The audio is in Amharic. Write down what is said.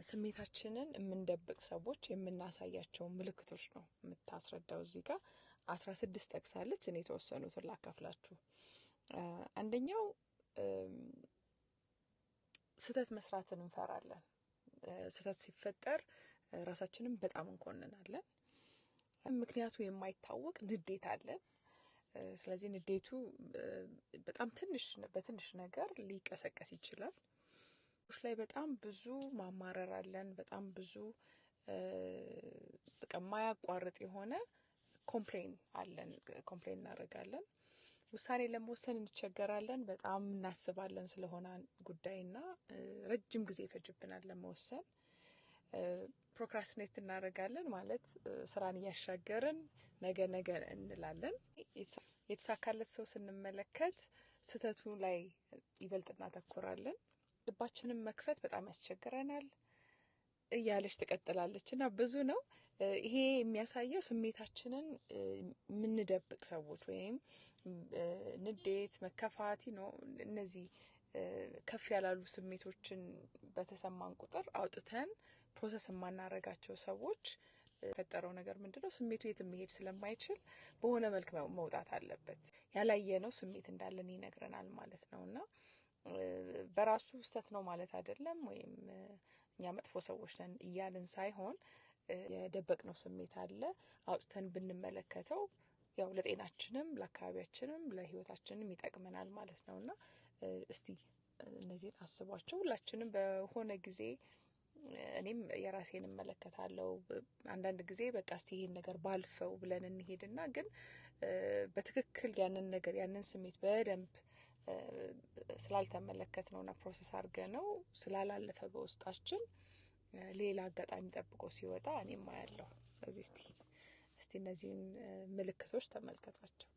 ስሜታችንን የምንደብቅ ሰዎች የምናሳያቸው ምልክቶች ነው የምታስረዳው። እዚህ ጋር 16 ጠቅሳለች። እኔ የተወሰኑትን ላካፍላችሁ። አንደኛው ስህተት መስራትን እንፈራለን። ስህተት ሲፈጠር ራሳችንን በጣም እንኮንናለን። ምክንያቱ የማይታወቅ ንዴት አለን። ስለዚህ ንዴቱ በጣም በትንሽ ነገር ሊቀሰቀስ ይችላል። ላይ በጣም ብዙ ማማረር አለን። በጣም ብዙ በቃ ማያቋርጥ የሆነ ኮምፕሌን አለን። ኮምፕሌን እናደርጋለን። ውሳኔ ለመወሰን እንቸገራለን። በጣም እናስባለን ስለሆነ ጉዳይና ረጅም ጊዜ ይፈጅብናል ለመወሰን። ፕሮክራስቲኔት እናደርጋለን ማለት ስራን እያሻገርን ነገ እንላለን። የተሳካለት ሰው ስንመለከት ስህተቱ ላይ ይበልጥ እናተኩራለን። ልባችንን መክፈት በጣም ያስቸግረናል እያለች ትቀጥላለች እና ብዙ ነው። ይሄ የሚያሳየው ስሜታችንን የምንደብቅ ሰዎች ወይም ንዴት፣ መከፋት ነው እነዚህ ከፍ ያላሉ ስሜቶችን በተሰማን ቁጥር አውጥተን ፕሮሰስ የማናረጋቸው ሰዎች ፈጠረው ነገር ምንድነው? ስሜቱ የትም መሄድ ስለማይችል በሆነ መልክ መውጣት አለበት። ያላየነው ስሜት እንዳለን ይነግረናል ማለት ነውና በራሱ ስህተት ነው ማለት አይደለም። ወይም እኛ መጥፎ ሰዎች ነን እያልን ሳይሆን የደበቅነው ስሜት አለ። አውጥተን ብንመለከተው ያው ለጤናችንም ለአካባቢያችንም ለህይወታችንም ይጠቅመናል ማለት ነውና እስቲ እነዚህን አስቧቸው። ሁላችንም በሆነ ጊዜ እኔም የራሴን እመለከታለሁ። አንዳንድ ጊዜ በቃ እስቲ ይሄን ነገር ባልፈው ብለን እንሄድና ግን በትክክል ያንን ስሜት በደንብ ስላልተመለከትነውና ፕሮሰስ አድርገነው ስላላለፈ በውስጣችን ሌላ አጋጣሚ ጠብቆ ሲወጣ እኔም አያለሁ። ስለዚህ እስቲ እነዚህን ምልክቶች ተመልከቷቸው።